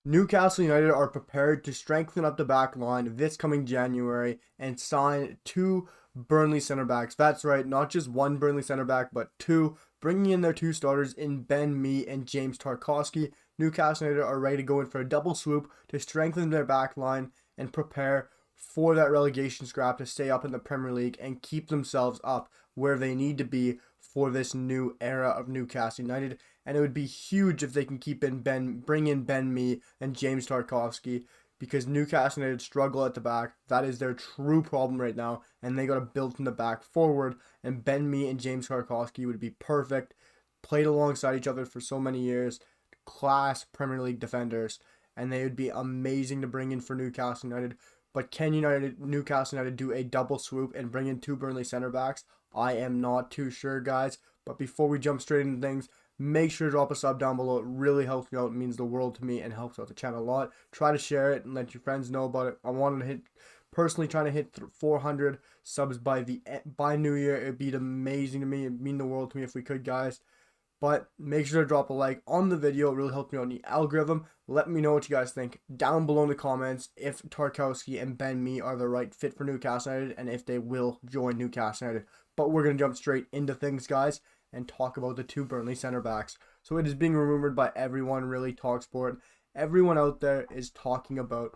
Newcastle United are prepared to strengthen up the back line this coming January and sign two Burnley center backs. That's right, not just one Burnley center back, but two, bringing in their two starters in Ben Mee and James Tarkowski. Newcastle United are ready to go in for a double swoop to strengthen their back line and prepare for that relegation scrap to stay up in the Premier League and keep themselves up where they need to be for this new era of Newcastle United. And it would be huge if they can bring in Ben Mee and James Tarkowski, because Newcastle United struggle at the back. That is their true problem right now, and they got to build from the back forward. And Ben Mee and James Tarkowski would be perfect, played alongside each other for so many years, class Premier League defenders, and they would be amazing to bring in for Newcastle United. But can Newcastle United do a double swoop and bring in two Burnley center backs? I am not too sure, guys. But before we jump straight into things, make sure to drop a sub down below. It really helps me out. It means the world to me and helps out the channel a lot. Try to share it and let your friends know about it. I wanted to personally trying to hit 400 subs by New Year. It'd be amazing to me. It'd mean the world to me if we could, guys. But make sure to drop a like on the video. It really helps me out in the algorithm. Let me know what you guys think down below in the comments if Tarkowski and Ben Mee are the right fit for Newcastle United and if they will join Newcastle United. But we're going to jump straight into things, guys, and talk about the two Burnley center backs. So it is being rumored by everyone, really, Talksport. Everyone out there is talking about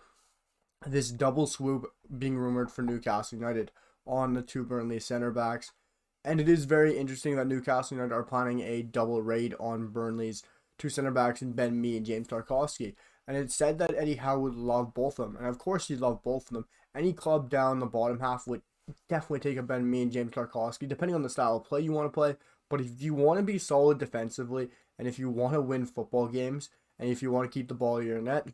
this double swoop being rumored for Newcastle United on the two Burnley center backs. And it is very interesting that Newcastle United are planning a double raid on Burnley's two center backs in Ben Mee and James Tarkowski. And it's said that Eddie Howe would love both of them. And of course he'd love both of them. Any club down the bottom half would definitely take a Ben Mee and James Tarkowski, depending on the style of play you want to play. But if you want to be solid defensively, and if you want to win football games, and if you want to keep the ball in your net,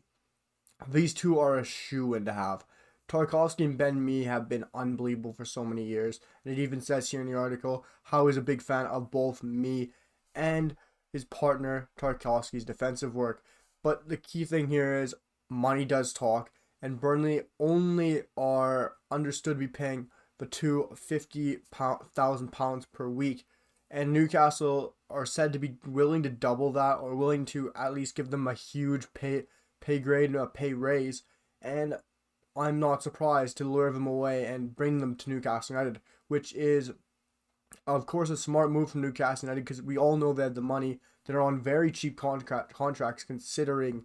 these two are a shoo-in to have. Tarkowski and Ben Mee have been unbelievable for so many years. And it even says here in the article how he's a big fan of both Mee and his partner Tarkowski's defensive work. But the key thing here is money does talk. And Burnley only are understood to be paying the two £50,000 per week. And Newcastle are said to be willing to double that, or willing to at least give them a huge pay grade and a pay raise. And I'm not surprised to lure them away and bring them to Newcastle United, which is, of course, a smart move from Newcastle United, because we all know they have the money. They're on very cheap contracts considering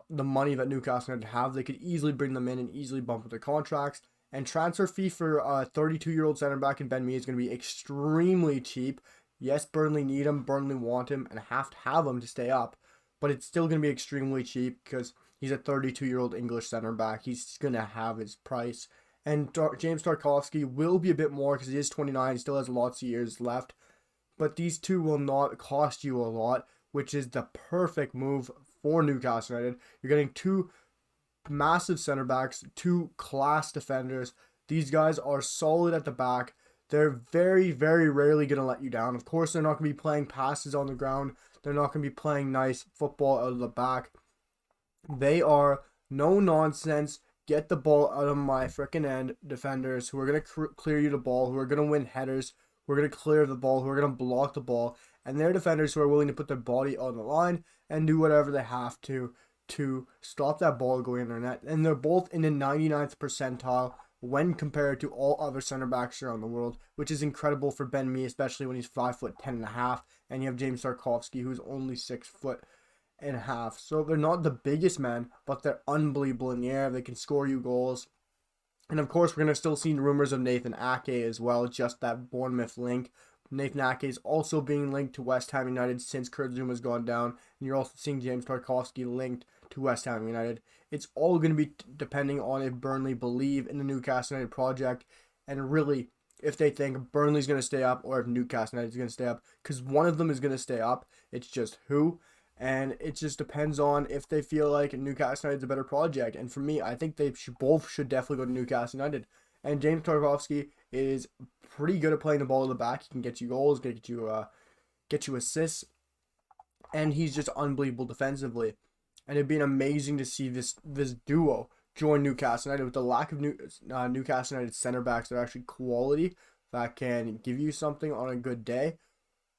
the money that Newcastle United have. They could easily bring them in and easily bump up their contracts. And transfer fee for a 32-year-old center back in Ben Mee is going to be extremely cheap. Yes, Burnley need him, Burnley want him, and have to have him to stay up. But it's still going to be extremely cheap because he's a 32-year-old English center back. He's going to have his price. And James Tarkowski will be a bit more because he is 29, still has lots of years left. But these two will not cost you a lot, which is the perfect move for Newcastle United. You're getting two massive center backs, two class defenders. These guys are solid at the back. They're very, very rarely going to let you down. Of course, they're not going to be playing passes on the ground. They're not going to be playing nice football out of the back. They are no nonsense, get the ball out of my freaking end defenders who are going to clear you the ball, who are going to win headers, who are going to clear the ball, who are going to block the ball. And they're defenders who are willing to put their body on the line and do whatever they have to stop that ball going in their net. And they're both in the 99th percentile when compared to all other center backs around the world, which is incredible for Ben Mee, especially when he's 5'10.5", and you have James Tarkowski, who's only 6'1.5". So they're not the biggest men, but they're unbelievable in the air. They can score you goals. And of course, we're going to still see rumors of Nathan Ake as well, just that Bournemouth link. Nathan Ake is also being linked to West Ham United since Kurt Zuma's gone down. And you're also seeing James Tarkowski linked to West Ham United. It's all going to be depending on if Burnley believe in the Newcastle United project, and really if they think Burnley's going to stay up or if Newcastle United is going to stay up, because one of them is going to stay up. It's just who. And it just depends on if they feel like Newcastle United is a better project. And for me, I think they both should definitely go to Newcastle United. And James Tarkowski is pretty good at playing the ball in the back. He can get you goals, get you assists, and he's just unbelievable defensively. And it'd be amazing to see this duo join Newcastle United. With the lack of Newcastle United center backs that are actually quality, that can give you something on a good day.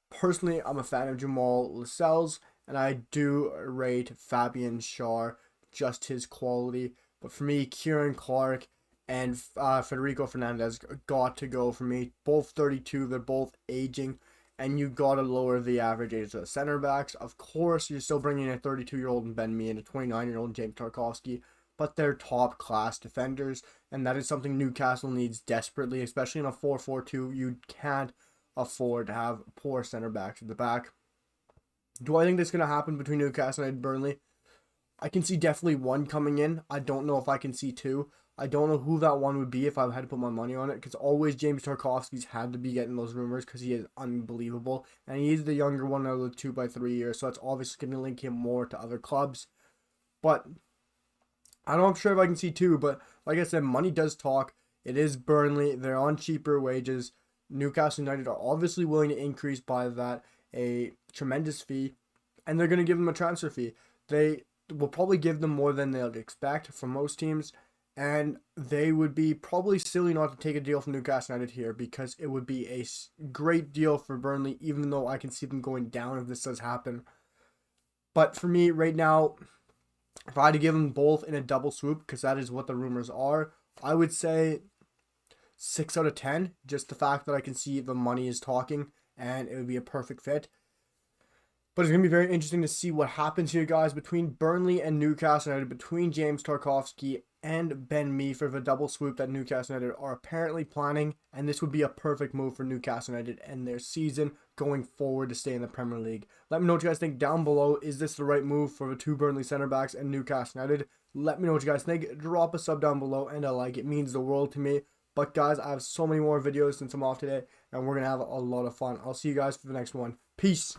Personally, I'm a fan of Jamal Lascelles, and I do rate Fabian Schär just his quality. But for me, Kieran Clark and Federico Fernandez got to go for me. Both 32, they're both aging, and you got to lower the average age of the center backs. Of course, you're still bringing a 32-year-old Ben Mee and a 29-year-old James Tarkowski, but they're top-class defenders, and that is something Newcastle needs desperately, especially in a 4-4-2. You can't afford to have poor center backs at the back. Do I think this is going to happen between Newcastle and Burnley? I can see definitely one coming in. I don't know if I can see two. I don't know who that one would be if I had to put my money on it, because always James Tarkowski's had to be getting those rumors because he is unbelievable, and he is the younger one out of the 2 by 3 years, so it's obviously going to link him more to other clubs. But I'm not sure if I can see two, but like I said, money does talk. It is Burnley. They're on cheaper wages. Newcastle United are obviously willing to increase by that a tremendous fee, and they're going to give them a transfer fee. They will probably give them more than they'll expect from most teams, and they would be probably silly not to take a deal from Newcastle United here, because it would be a great deal for Burnley, even though I can see them going down if this does happen. But for me right now, if I had to give them both in a double swoop, because that is what the rumors are, I would say 6 out of 10. Just the fact that I can see the money is talking, and it would be a perfect fit. But it's going to be very interesting to see what happens here, guys, between Burnley and Newcastle United, between James Tarkowski and Ben Mee for the double swoop that Newcastle United are apparently planning. And this would be a perfect move for Newcastle United and their season going forward to stay in the Premier League. Let me know what you guys think down below. Is this the right move for the two Burnley center backs and Newcastle United? Let me know what you guys think. Drop a sub down below and a like. It means the world to me. But guys, I have so many more videos since I'm off today, and we're going to have a lot of fun. I'll see you guys for the next one. Peace.